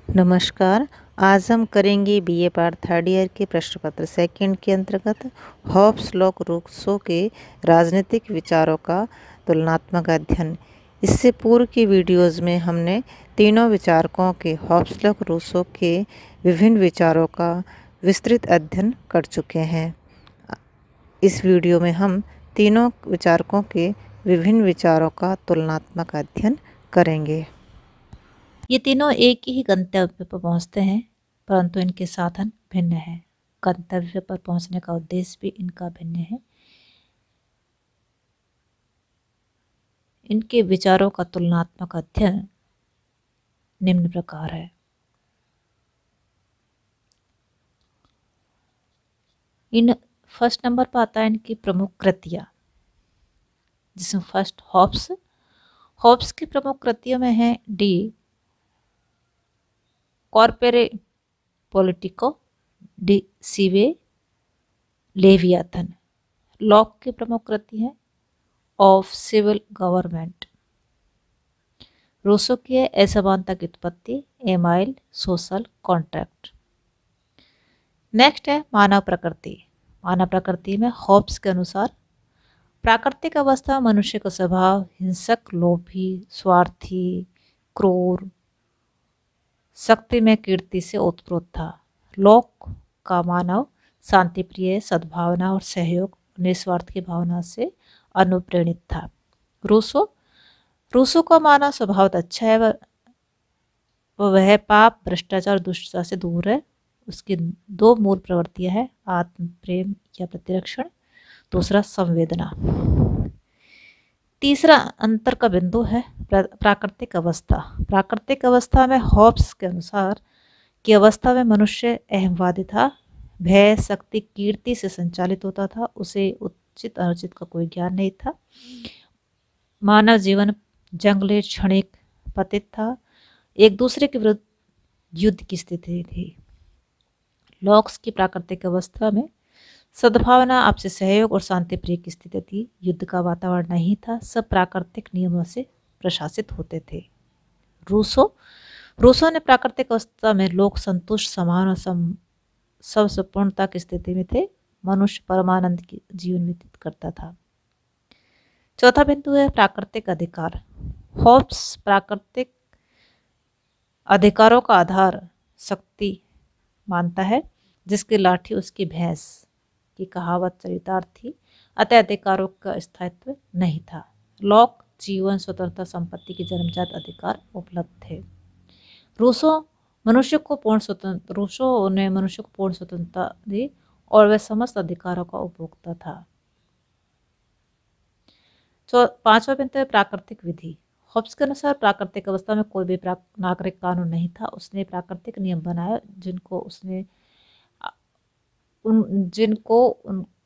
नमस्कार। आज हम करेंगे बीए पार्ट थर्ड ईयर के प्रश्न पत्र सेकंड के अंतर्गत हॉब्स लॉक रूसो के राजनीतिक विचारों का तुलनात्मक अध्ययन। इससे पूर्व की वीडियोज़ में हमने तीनों विचारकों के हॉब्स लॉक रूसो के विभिन्न विचारों का विस्तृत अध्ययन कर चुके हैं। इस वीडियो में हम तीनों विचारकों के विभिन्न विचारों का तुलनात्मक अध्ययन करेंगे। ये तीनों एक ही गंतव्य पर पहुंचते हैं, परंतु इनके साधन भिन्न हैं। गंतव्य पर पहुंचने का उद्देश्य भी इनका भिन्न है। इनके विचारों का तुलनात्मक अध्ययन निम्न प्रकार है। इन फर्स्ट नंबर पर आता है इनकी प्रमुख कृतियाँ, जिसमें फर्स्ट हॉब्स की प्रमुख कृतियों में है De Corpore Politico, De Cive Leviathan. Locke की प्रमुख कृति है ऑफ सिविल गवर्नमेंट। रूसो की है असमानता की उत्पत्ति, एमाइल सोशल कॉन्ट्रैक्ट। नेक्स्ट है मानव प्रकृति। मानव प्रकृति में हॉब्स के अनुसार प्राकृतिक अवस्था मनुष्य का स्वभाव हिंसक, लोभी, स्वार्थी, क्रूर, शक्ति में कीर्ति से ओतप्रोत था। लॉक का मानव शांतिप्रिय, सद्भावना और सहयोग, निस्वार्थ की भावना से अनुप्रेरित था। रूसो का मानव स्वभाव अच्छा है, वह पाप, भ्रष्टाचार, दुष्टता से दूर है। उसकी दो मूल प्रवृत्तियां हैं, आत्म प्रेम या प्रतिरक्षण, दूसरा संवेदना। तीसरा अंतर का बिंदु है प्राकृतिक अवस्था। प्राकृतिक अवस्था में हॉब्स के अनुसार की अवस्था में मनुष्य अहमवादी था, भय, शक्ति, कीर्ति से संचालित होता था, उसे उचित अनुचित का कोई ज्ञान नहीं था। मानव जीवन जंगली, क्षणिक, पतित था, एक दूसरे के विरुद्ध युद्ध की स्थिति थी। लॉक्स की प्राकृतिक अवस्था में सद्भावना, आपसी सहयोग और शांति प्रिय की स्थिति थी। युद्ध का वातावरण नहीं था, सब प्राकृतिक नियमों से प्रशासित होते थे। रूसो ने प्राकृतिक अवस्था में लोग संतुष्ट, समान और सब संपूर्णता की स्थिति में थे। मनुष्य परमानंद की जीवन व्यतीत करता था। चौथा बिंदु है प्राकृतिक अधिकार। हॉब्स प्राकृतिक अधिकारों का आधार शक्ति मानता है, जिसकी लाठी उसकी भैंस की कहावत चरितार्थ थी, अतः अधिकारों का स्थायित्व नहीं था। लॉक जीवन, स्वतंत्रता, संपत्ति के जन्मजात अधिकार उपलब्ध थे। रूसो ने मनुष्य को पूर्ण स्वतंत्रता दी और वह समस्त अधिकारों का उपभोक्ता था। पांचवा बिंदु है प्राकृतिक विधि। हॉब्स के अनुसार प्राकृतिक अवस्था में कोई भी नागरिक कानून नहीं था। उसने प्राकृतिक नियम बनाए जिनको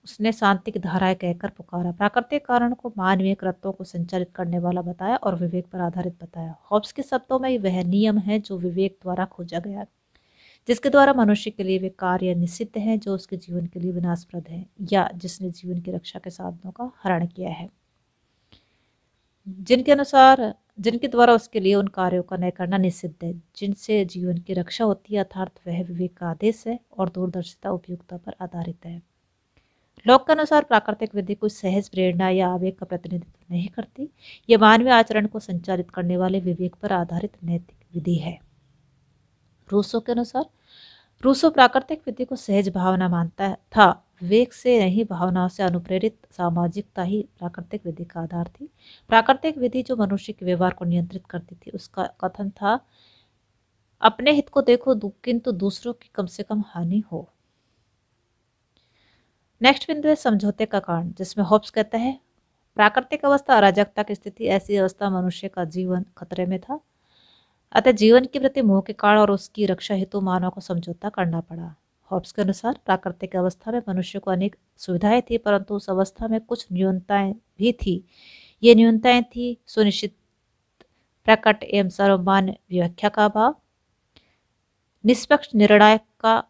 उसने शांति की धाराएं कहकर पुकारा। प्राकृतिक कानून को मानवीय कृत्यों को संचालित करने वाला बताया और विवेक पर आधारित बताया। हॉब्स के शब्दों में वह नियम है जो विवेक द्वारा खोजा गया, जिसके द्वारा मनुष्य के लिए वे कार्य निषिद्ध हैं जो उसके जीवन के लिए विनाशप्रद है, या जिसने जीवन की रक्षा के साधनों का हरण किया है, जिनके द्वारा उसके लिए उन कार्यों का न करना निषिद्ध है, जिनसे जीवन की रक्षा होती है, अर्थात वह विवेक का आदेश है और दूरदर्शिता उपयुक्तता पर आधारित है। लॉक के अनुसार प्राकृतिक विधि कोई सहज प्रेरणा या आवेग का प्रतिनिधित्व नहीं करती, यह मानवीय आचरण को संचालित करने वाले विवेक पर आधारित नैतिक विधि है। रूसो के अनुसार रूसो प्राकृतिक विधि को सहज भावना मानता था, विवेक से नहीं भावनाओं से अनुप्रेरित सामाजिकता ही प्राकृतिक विधि का आधार थी। प्राकृतिक विधि जो मनुष्य के व्यवहार को नियंत्रित करती थी, उसका कथन था, अपने हित को देखो किंतु दूसरों की कम से कम हानि हो। नेक्स्ट बिंदु है समझौते का कारण, जिसमें हॉब्स कहता है प्राकृतिक अवस्था अराजकता की स्थिति, ऐसी अवस्था मनुष्य का जीवन खतरे में था, अतः जीवन के प्रति मोह के कारण और उसकी रक्षा हेतु मानव को समझौता करना पड़ा। हॉब्स के अनुसार प्राकृतिक अवस्था में मनुष्य को अनेक सुविधाएं थी, परंतु उस अवस्था में कुछ न्यूनताएं भी थी। ये न्यूनताएं थी सुनिश्चित, प्रकट एवं सर्वमान्य व्याख्या का अभाव, निष्पक्ष निर्णय का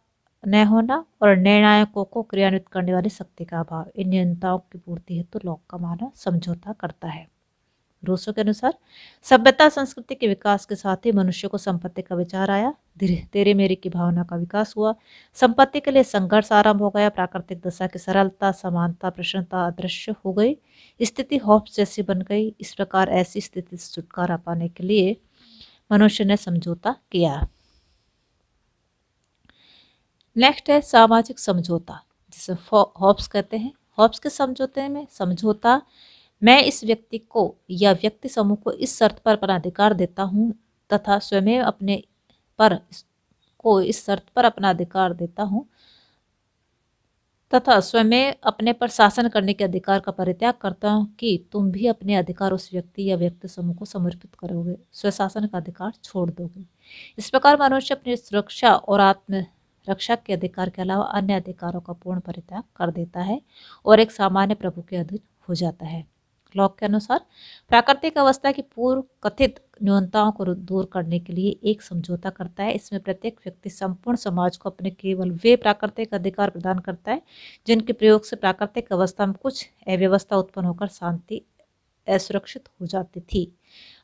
न होना और निर्णायकों को क्रियान्वित करने वाली शक्ति का अभाव। इन न्यूनताओं की पूर्ति हेतु लॉक का मानव समझौता करता है। रूसो के अनुसार सभ्यता संस्कृति के विकास के साथ ही मनुष्य को संपत्ति का विचार आया, तेरे मेरे की भावना का विकास हुआ, संपत्ति के लिए संघर्ष आरंभ हो गया, प्राकृतिक दशा की सरलता, समानता, प्रसन्नता अदृश्य हो गई, स्थिति होप्स जैसी बन गई। इस प्रकार ऐसी स्थिति से छुटकारा पाने के लिए मनुष्य ने समझौता किया। नेक्स्ट है सामाजिक समझौता, जिसे होप्स कहते हैं। होप्स के समझौते में समझौता, मैं इस व्यक्ति को या व्यक्ति समूह को इस शर्त पर अपना अधिकार देता हूँ तथा स्वयं अपने पर को इस शर्त पर अपना अधिकार देता हूँ तथा स्वयं अपने पर शासन करने के अधिकार का परित्याग करता हूँ कि तुम भी अपने अधिकार उस व्यक्ति या व्यक्ति समूह को समर्पित करोगे, स्वशासन का अधिकार छोड़ दोगे। इस प्रकार मनुष्य अपनी सुरक्षा और आत्म रक्षा के अधिकार के अलावा अन्य अधिकारों का पूर्ण परित्याग कर देता है और एक सामान्य प्रभु के अधीन हो जाता है। लॉक के अनुसार प्राकृतिक अवस्था की पूर्व कथित न्यूनताओं को दूर करने के लिए एक समझौता करता है। इसमें प्रत्येक व्यक्ति संपूर्ण समाज को अपने केवल वे प्राकृतिक अधिकार प्रदान करता है जिनके प्रयोग से प्राकृतिक अवस्था में कुछ अव्यवस्था उत्पन्न होकर शांति असुरक्षित हो जाती थी।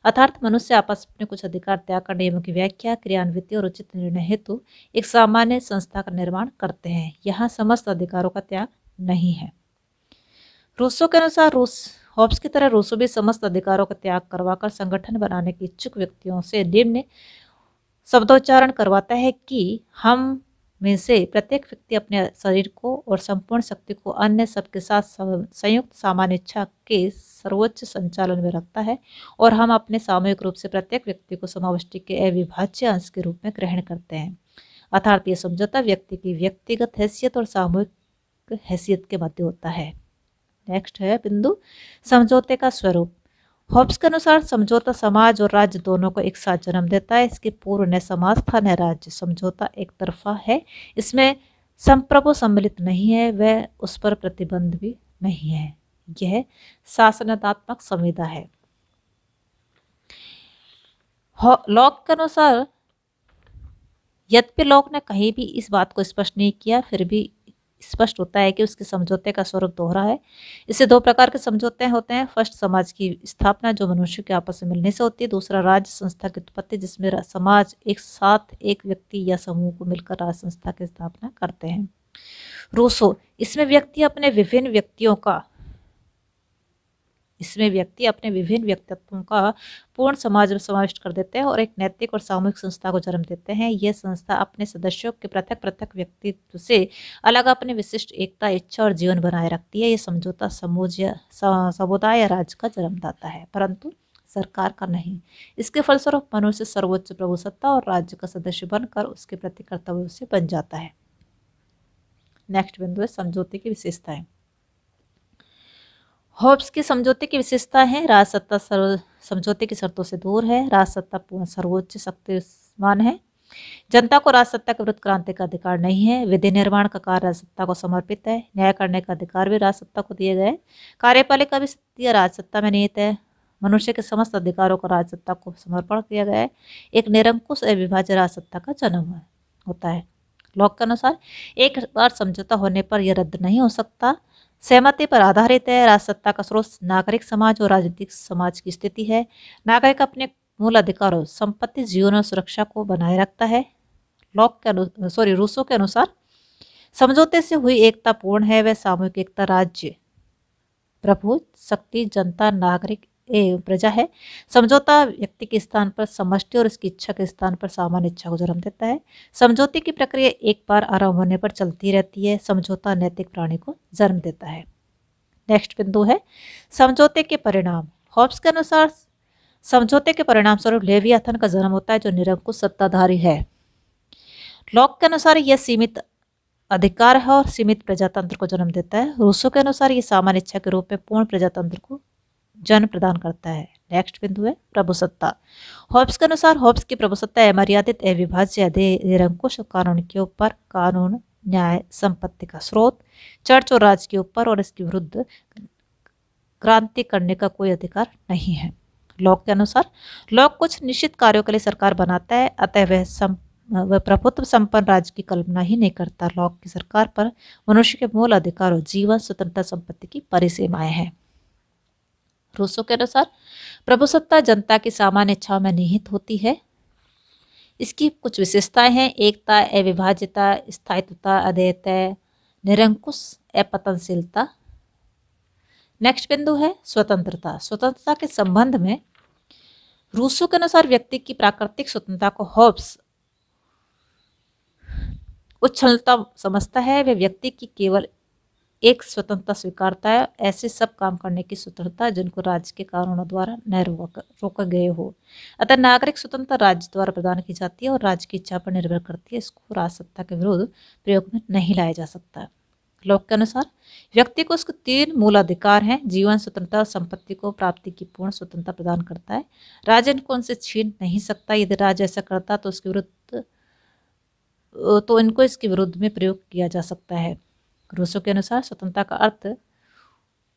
अर्थात मनुष्य आपस में कुछ अधिकार त्याग कर नियमों की व्याख्या, क्रियान्वित और उचित निर्णय हेतु एक सामान्य संस्था का निर्माण करते हैं। यहाँ समस्त अधिकारों का त्याग नहीं है। रूसो के अनुसार होप्स की तरह रूसो भी समस्त अधिकारों का त्याग करवाकर संगठन बनाने के इच्छुक व्यक्तियों से निम्न शब्दोच्चारण करवाता है कि हम में से प्रत्येक व्यक्ति अपने शरीर को और संपूर्ण शक्ति को अन्य सबके साथ संयुक्त सामान्य इच्छा के सर्वोच्च संचालन में रखता है और हम अपने सामूहिक रूप से प्रत्येक व्यक्ति को समावष्टि के अविभाज्य अंश के रूप में ग्रहण करते हैं। अर्थात ये समझौता व्यक्ति की व्यक्तिगत हैसियत और सामूहिक हैसियत के मध्य होता है। नेक्स्ट है बिंदु समझौते का स्वरूप। होब्स के अनुसार समझौता समाज और राज्य दोनों को एक साथ जन्म देता है। इसके पूर्व न समाज था न राज्य। समझौता एक तरफा है, इसमें संप्रभु सम्मिलित नहीं है, वह उस पर प्रतिबंध भी नहीं है। यह शासनात्मक संविदा है। लॉक के अनुसार यद्यपि लॉक ने कहीं भी इस बात को स्पष्ट नहीं किया, फिर भी स्पष्ट होता है कि उसके समझौते का स्वरूप दोहरा है। इससे दो प्रकार के समझौते होते हैं। फर्स्ट, समाज की स्थापना जो मनुष्य के आपस में मिलने से होती है। दूसरा, राज्य संस्था की उत्पत्ति जिसमें समाज एक साथ एक व्यक्ति या समूह को मिलकर राज्य संस्था की स्थापना करते हैं। रूसो, इसमें व्यक्ति अपने विभिन्न व्यक्तित्वों का पूर्ण समाज में समाविष्ट कर देते हैं और एक नैतिक और सामूहिक संस्था को जन्म देते हैं। यह संस्था अपने सदस्यों के पृथक पृथक व्यक्तित्व से अलग अपने विशिष्ट एकता, इच्छा और जीवन बनाए रखती है। यह समझौता समुदाय या राज्य का जन्मदाता है, परंतु सरकार का नहीं। इसके फलस्वरूप मनुष्य सर्वोच्च प्रभु सत्ता और राज्य का सदस्य बनकर उसके प्रति कर्तव्य से बन जाता है। नेक्स्ट बिंदु है समझौते की विशेषताएं। होब्स की समझौते की विशेषता है राजसत्ता समझौते की शर्तों से दूर है। राजसत्ता पूर्ण सर्वोच्च शक्तिमान है। जनता को राजसत्ता के विरुद्ध क्रांति का अधिकार नहीं है। विधि निर्माण का कार्य राजसत्ता को समर्पित है। न्याय करने का अधिकार भी राजसत्ता को दिए गए। कार्यपालिका भी सत्ता राजसत्ता में निहित है। मनुष्य के समस्त अधिकारों को राजसत्ता को समर्पण किया गया है। एक निरंकुश अविभाज्य राजसत्ता का जन्म होता है। लॉक के अनुसार एक बार समझौता होने पर यह रद्द नहीं हो सकता। सहमति पर आधारित है। राजसत्ता का स्रोत नागरिक समाज और राजनीतिक समाज की स्थिति है। नागरिक अपने मूल अधिकारों, संपत्ति, जीवन और सुरक्षा को बनाए रखता है। रूसो के अनुसार समझौते से हुई एकता पूर्ण है। वह सामूहिक एकता राज्य, प्रभु, शक्ति, जनता, नागरिक एवं प्रजा है। समझौता व्यक्ति के स्थान पर समष्टि और उसकी इच्छा के स्थान पर सामान्य इच्छा को जन्म देता है। समझौते की प्रक्रिया एक बार आरंभ होने पर चलती रहती है। समझौता नैतिक प्राणी को जन्म देता है। नेक्स्ट बिंदु है समझौते के परिणाम। होब्स के अनुसार समझौते के परिणाम स्वरूप लेवियाथन का जन्म होता है जो निरंकुश सत्ताधारी है। लॉक के अनुसार यह सीमित अधिकार है और सीमित प्रजातंत्र को जन्म देता है। रूसो के अनुसार यह सामान्य इच्छा के रूप में पूर्ण प्रजातंत्र को जन्म प्रदान करता है। नेक्स्ट बिंदु है प्रभुसत्ता। होब्स के अनुसार होब्स की प्रभुसत्ता अमर्यादित, अविभाज्य, निरंकुश कानून के ऊपर, कानून, न्याय, संपत्ति का स्रोत, चर्च और राज के ऊपर और इसके विरुद्ध क्रांति करने का कोई अधिकार नहीं है। लॉक के अनुसार लॉक कुछ निश्चित कार्यों के लिए सरकार बनाता है, अतः वह प्रभुत्व संपन्न राज्य की कल्पना ही नहीं करता। लॉक की सरकार पर मनुष्य के मूल अधिकारों, जीवन, स्वतंत्रता, संपत्ति की परिसीमाएं हैं। रूसो के अनुसार प्रभुसत्ता जनता की सामान्य इच्छाओं में निहित होती है। इसकी कुछ विशेषताएं हैं: एकता, अविभाज्यता, स्थायित्वता, अद्वैतता, निरंकुश, अपतनशीलता। नेक्स्ट बिंदु है स्वतंत्रता। स्वतंत्रता के संबंध में रूसो के अनुसार व्यक्ति की प्राकृतिक स्वतंत्रता को हॉब्स उच्छलता समझता है। वे व्यक्ति की केवल एक स्वतंत्रता स्वीकारता है, ऐसे सब काम करने की स्वतंत्रता जिनको राज्य के कानूनों द्वारा न रोका गए हो। अतः नागरिक स्वतंत्रता राज्य द्वारा प्रदान की जाती है और राज्य की इच्छा पर निर्भर करती है। इसको राजसत्ता के विरुद्ध प्रयोग में नहीं लाया जा सकता। लॉक के अनुसार व्यक्ति को उसके 3 मूल अधिकार हैं: जीवन, स्वतंत्रता और संपत्ति को प्राप्ति की पूर्ण स्वतंत्रता प्रदान करता है। राज्य इनको उनसे छीन नहीं सकता। यदि राज्य ऐसा करता तो इनको इसके विरुद्ध में प्रयोग किया जा सकता है। रूसो के अनुसार स्वतंत्रता का अर्थ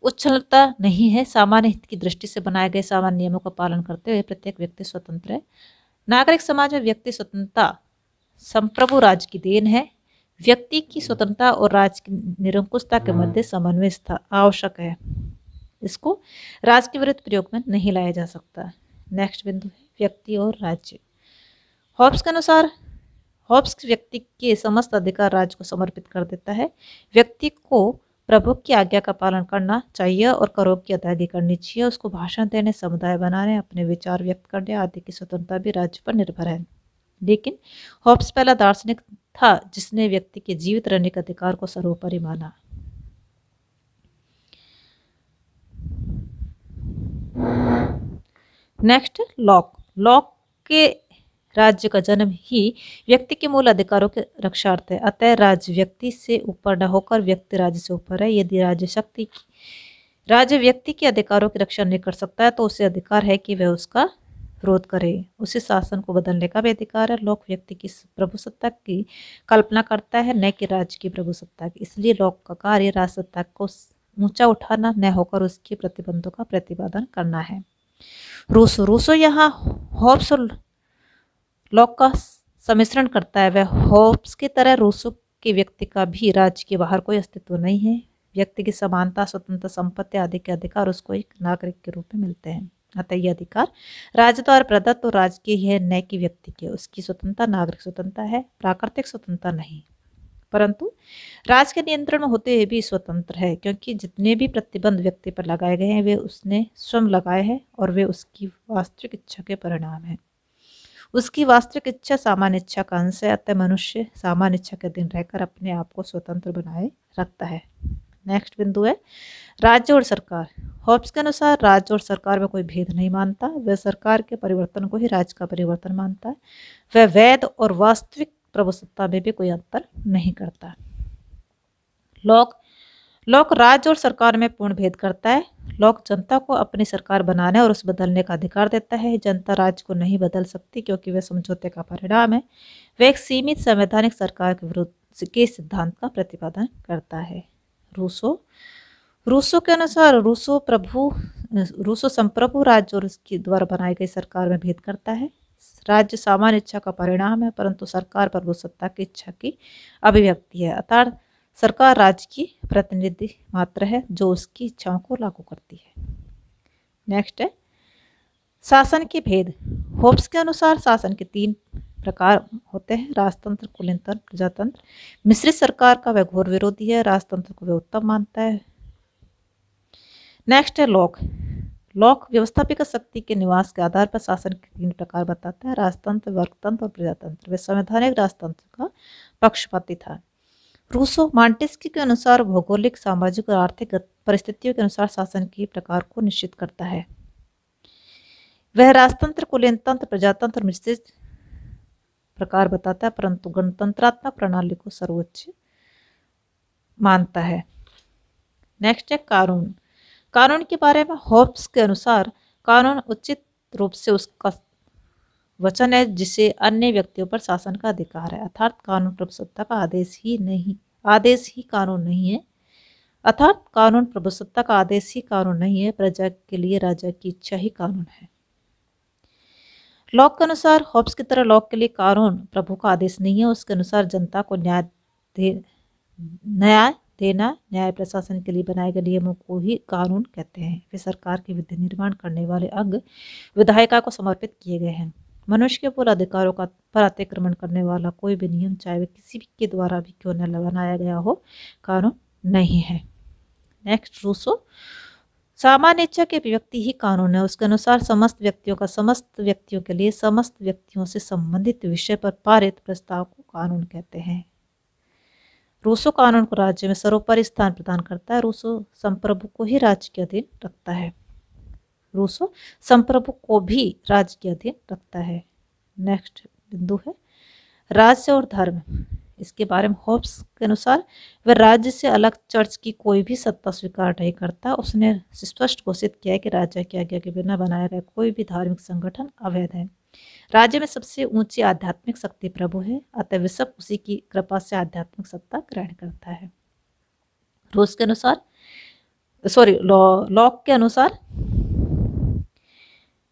उच्छलता नहीं है। सामान्य हित की दृष्टि से बनाए गए सामान्य नियमों का पालन करते हुए प्रत्येक व्यक्ति स्वतंत्र है। नागरिक समाज में व्यक्ति स्वतंत्रता संप्रभु राज्य की देन है। व्यक्ति की स्वतंत्रता और राज्य की निरंकुशता के मध्य समन्वय आवश्यक है। इसको राज्य के विरुद्ध प्रयोग में नहीं लाया जा सकता। नेक्स्ट बिंदु है व्यक्ति और राज्य। हॉब्स के अनुसार हॉब्स व्यक्ति के समस्त अधिकार राज्य को समर्पित कर देता है। व्यक्ति को प्रभु की आज्ञा का पालन करना चाहिए और करों की अदायगी करनी चाहिए। उसको भाषण देने, समुदाय बनाने, अपने विचार व्यक्त करने आदि की स्वतंत्रता भी राज्य पर निर्भर है। लेकिन हॉब्स पहला दार्शनिक था जिसने व्यक्ति के जीवित रहने के अधिकार को सर्वोपरि माना। Next lock. लॉक के राज्य का जन्म ही व्यक्ति के मूल अधिकारों के रक्षार्थ है। अतः राज्य व्यक्ति से ऊपर न होकर व्यक्ति राज्य से ऊपर है। यदि राज्य व्यक्ति के अधिकारों की रक्षा नहीं कर सकता है तो उसे अधिकार है कि वह उसका विरोध करे। उसे शासन को बदलने का भी अधिकार है। लॉक व्यक्ति की प्रभुसत्ता की कल्पना करता है, न कि राज्य की प्रभुसत्ता की। इसलिए लॉक का कार्य राजसत्ता को ऊंचा उठाना न होकर उसके प्रतिबंधों का प्रतिपादन करना है। रूसो यहाँ हॉब्स और लॉक का सम्मिश्रण करता है। वह हॉब्स की तरह रूसो के व्यक्ति का भी राज्य के बाहर कोई अस्तित्व नहीं है। व्यक्ति की समानता, स्वतंत्र, संपत्ति आदि के अधिकार उसको एक नागरिक के रूप में मिलते हैं। अतः यह अधिकार राज्य द्वारा प्रदत्त और राज्य के है, न कि व्यक्ति के। उसकी स्वतंत्रता नागरिक स्वतंत्रता है, प्राकृतिक स्वतंत्रता नहीं। परंतु राज्य के नियंत्रण में होते हुए भी स्वतंत्र है, क्योंकि जितने भी प्रतिबंध व्यक्ति पर लगाए गए हैं वे उसने स्वयं लगाए हैं और वे उसकी वास्तविक इच्छा के परिणाम हैं। उसकी वास्तविक इच्छा सामान्य इच्छा का अंश है। अतः मनुष्य सामान्य इच्छा के अधीन रहकर अपने आप को स्वतंत्र बनाए रखता है। नेक्स्ट बिंदु है राज्य और सरकार। हॉब्स के अनुसार राज्य और सरकार में कोई भेद नहीं मानता। वह सरकार के परिवर्तन को ही राज्य का परिवर्तन मानता है। वह वैध और वास्तविक प्रभुसत्ता में भी कोई अंतर नहीं करता। लॉक राज्य और सरकार में पूर्ण भेद करता है। लॉक जनता को अपनी सरकार बनाने और उसे बदलने का अधिकार देता है। जनता राज्य को नहीं बदल सकती क्योंकि वह समझौते का परिणाम है। वह एक सीमित संवैधानिक सरकार के विरुद्ध के सिद्धांत का प्रतिपादन करता है। रूसो के अनुसार रूसो संप्रभु राज्य और उसके द्वारा बनाई गई सरकार में भेद करता है। राज्य सामान्य इच्छा का परिणाम है, परंतु सरकार प्रभुसत्ता की इच्छा की अभिव्यक्ति है। अर्थात सरकार राज्य की प्रतिनिधि मात्र है जो उसकी इच्छाओं को लागू करती है। नेक्स्ट है शासन के भेद। होब्स के अनुसार शासन के 3 प्रकार होते हैं: राजतंत्र, कुलीनतंत्र, प्रजातंत्र। मिश्रित सरकार का वह घोर विरोधी है। राजतंत्र को वह उत्तम मानता है। नेक्स्ट है लॉक व्यवस्थापिका शक्ति के निवास के आधार पर शासन के 3 प्रकार बताता है: राजतंत्र, वर्गतंत्र और प्रजातंत्र। वह संवैधानिक राजतंत्र का पक्षपाती था। रूसो मॉन्टेस्क्यू के अनुसार भौगोलिक, सामाजिक और आर्थिक परिस्थितियों के अनुसार शासन के प्रकार को निश्चित करता है। वह राजतंत्र, कुलीनतंत्र, प्रजातंत्र मिश्रित प्रकार बताता है, परंतु गणतंत्रात्मक प्रणाली को सर्वोच्च मानता है। नेक्स्ट है कानून के बारे में। हॉब्स के अनुसार कानून उचित रूप से उसका वचन है जिसे अन्य व्यक्तियों पर शासन का अधिकार है। अर्थात कानून प्रभुसत्ता का आदेश ही कानून नहीं है। अर्थात कानून प्रभुसत्ता का आदेश ही कानून नहीं है। प्रजा के लिए राजा की इच्छा ही कानून है। लॉक के अनुसार हॉब्स की तरह लॉक के लिए कानून प्रभु का आदेश नहीं है। उसके अनुसार जनता को न्याय देना न्याय प्रशासन के लिए बनाए गए नियमों को ही कानून कहते हैं। वे सरकार के विधि निर्माण करने वाले अंग विधायिका को समर्पित किए गए हैं। मनुष्य के पूर्ण अधिकारों का पर अतिक्रमण करने वाला कोई भी नियम, चाहे वे किसी भी के द्वारा भी क्यों न बनाया गया हो, कानून नहीं है। Next, Rousseau. सामान्य इच्छा की अभिव्यक्ति ही कानून है। उसके अनुसार समस्त व्यक्तियों का समस्त व्यक्तियों के लिए समस्त व्यक्तियों से संबंधित विषय पर पारित प्रस्ताव को कानून कहते हैं। रूसो कानून को राज्य में सर्वोपरि स्थान प्रदान करता है। रूसो संप्रभु को ही राज्य के अधीन रखता है। रूसो संप्रभु को भी राज्य के अधीन रखता है। नेक्स्ट बिंदु है राज्य और धर्म। इसके बारे में होब्स के अनुसार वह राज्य से अलग चर्च की कोई भी सत्ता स्वीकार नहीं करता। उसने स्पष्ट घोषित किया है कि राज्य की आज्ञा के बिना बनाया गया कोई भी धार्मिक संगठन अवैध है। राज्य में सबसे ऊंची आध्यात्मिक शक्ति प्रभु है, अतः विश्व उसी की कृपा से आध्यात्मिक सत्ता ग्रहण करता है। रूस के अनुसार लॉक के अनुसार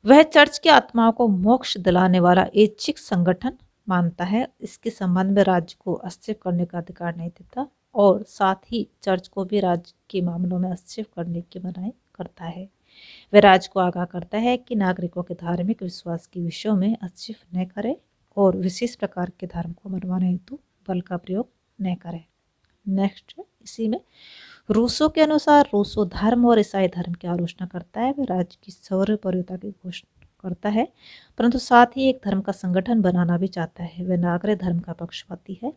वह चर्च की आत्माओं को मोक्ष दिलाने वाला ऐच्छिक संगठन मानता है। इसके संबंध में राज्य को हस्तक्षेप करने का अधिकार नहीं देता और साथ ही चर्च को भी राज्य के मामलों में हस्तक्षेप करने की मनाही करता है। वह राज्य को आगाह करता है कि नागरिकों के धार्मिक विश्वास के विषयों में हस्तक्षेप न करे और विशेष प्रकार के धर्म को मनवाने हेतु बल का प्रयोग न करे। नेक्स्ट, इसी में रूसो के अनुसार रूसो धर्म और ईसाई धर्म की आलोचना करता है। वह राज्य की सर्वोपरिता की घोषणा करता है, परंतु साथ ही एक धर्म का संगठन बनाना भी चाहता है। वह नागरिक धर्म का पक्षपाती है।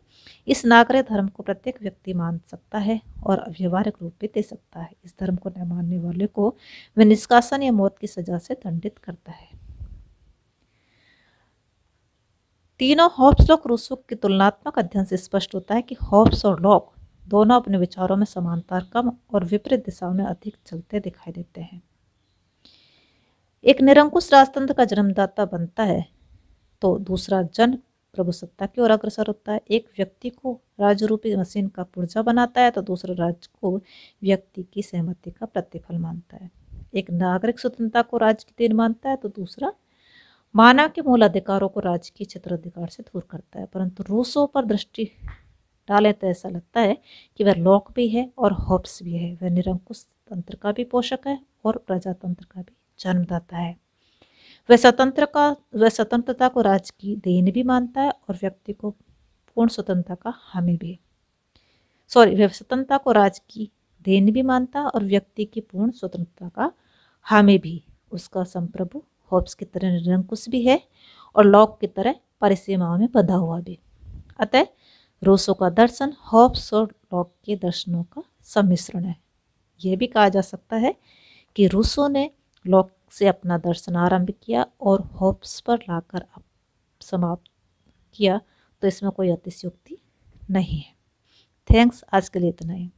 इस नागरिक धर्म को प्रत्येक व्यक्ति मान सकता है और व्यवहारिक रूप भी दे सकता है। इस धर्म को न मानने वाले को वह निष्कासन या मौत की सजा से दंडित करता है। तीनों हॉब्स लॉक रूसो के तुलनात्मक अध्ययन से स्पष्ट होता है कि हॉब्स और लॉक दोनों अपने विचारों में समानता कम और विपरीत दिशाओं में अधिक चलते दिखाई देते हैं। एक निरंकुश राजतंत्र का जन्मदाता बनता है तो दूसरा जन प्रभुसत्ता की ओर अग्रसर होता है। एक व्यक्ति को राज्य रूपी मशीन का पुर्जा बनाता है तो दूसरा राज्य को व्यक्ति की सहमति का प्रतिफल मानता है। एक नागरिक स्वतंत्रता को राज्य की देन मानता है तो दूसरा मानव के मूल अधिकारों को राज्य के क्षेत्राधिकार से दूर करता है। परंतु रूसो पर दृष्टि डालें तो ऐसा लगता है कि वह लॉक भी है और हॉब्स भी है। वह निरंकुश तंत्र का भी पोषक है और प्रजातंत्र का भी जन्मदाता है। वह स्वतंत्रता को राज्य की देन भी मानता है और व्यक्ति को पूर्ण स्वतंत्रता का हामी भी। वह स्वतंत्रता को राज्य की देन भी मानता है और व्यक्ति की पूर्ण स्वतंत्रता का हामी भी। उसका संप्रभु हॉब्स की तरह निरंकुश भी है और लॉक की तरह परिसीमाओं में बंधा हुआ भी। अतः रूसो का दर्शन हॉब्स और लॉक के दर्शनों का सम्मिश्रण है। यह भी कहा जा सकता है कि रूसो ने लॉक से अपना दर्शन आरंभ किया और हॉब्स पर लाकर समाप्त किया, तो इसमें कोई अतिशयोक्ति नहीं है। थैंक्स, आज के लिए इतना ही।